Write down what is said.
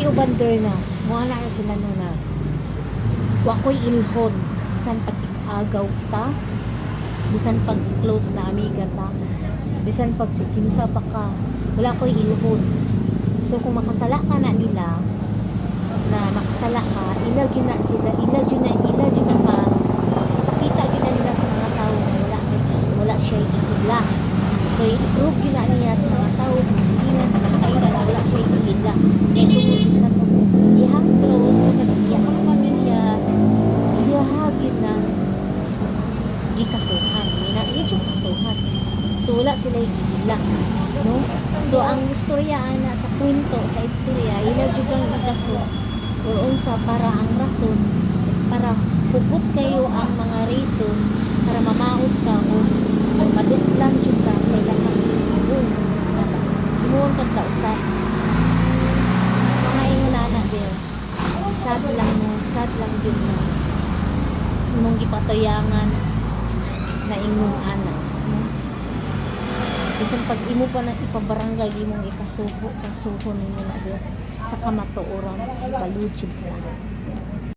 May ubander na. Mga na sila no na. Wa ko'y ilhon. Bisan pag agaw ta. Bisan pag close na amiga ta. Bisan pag si kinsa pa ka. Wala ko'y ilhon. So kung makasala ka na nila, na nakasala ka, ilag yun na sila, ilag yun na ka. Pakita yun na nila sa mga tao na wala siya ikigla. So i-prove yun na niya sa mga tao, sa mga silingan, sa mga kailan, na wala siya ikigla. Ito mo isa to. Ihang close, isa to. Ihang pamilya, ihag yun na gikasuhan. Iya yung kasuhan. So wala sila ikigla. No? So ang istorya ana sa kwento, sa istorya, ilag yun ang ikaso. O sa para ang rason, para hugot kayo ang mga reason, para mamaot ka o maduklan dyan ka sa ilang sumbong. Imuon pagkautat. Mga ingunana din. Sad lang din na imong gipatayangan na ingon ana. Bisan pag imo pa na ipabarangay imong ikasuho ninyo na din sa kamatuoran ay baludjid lang.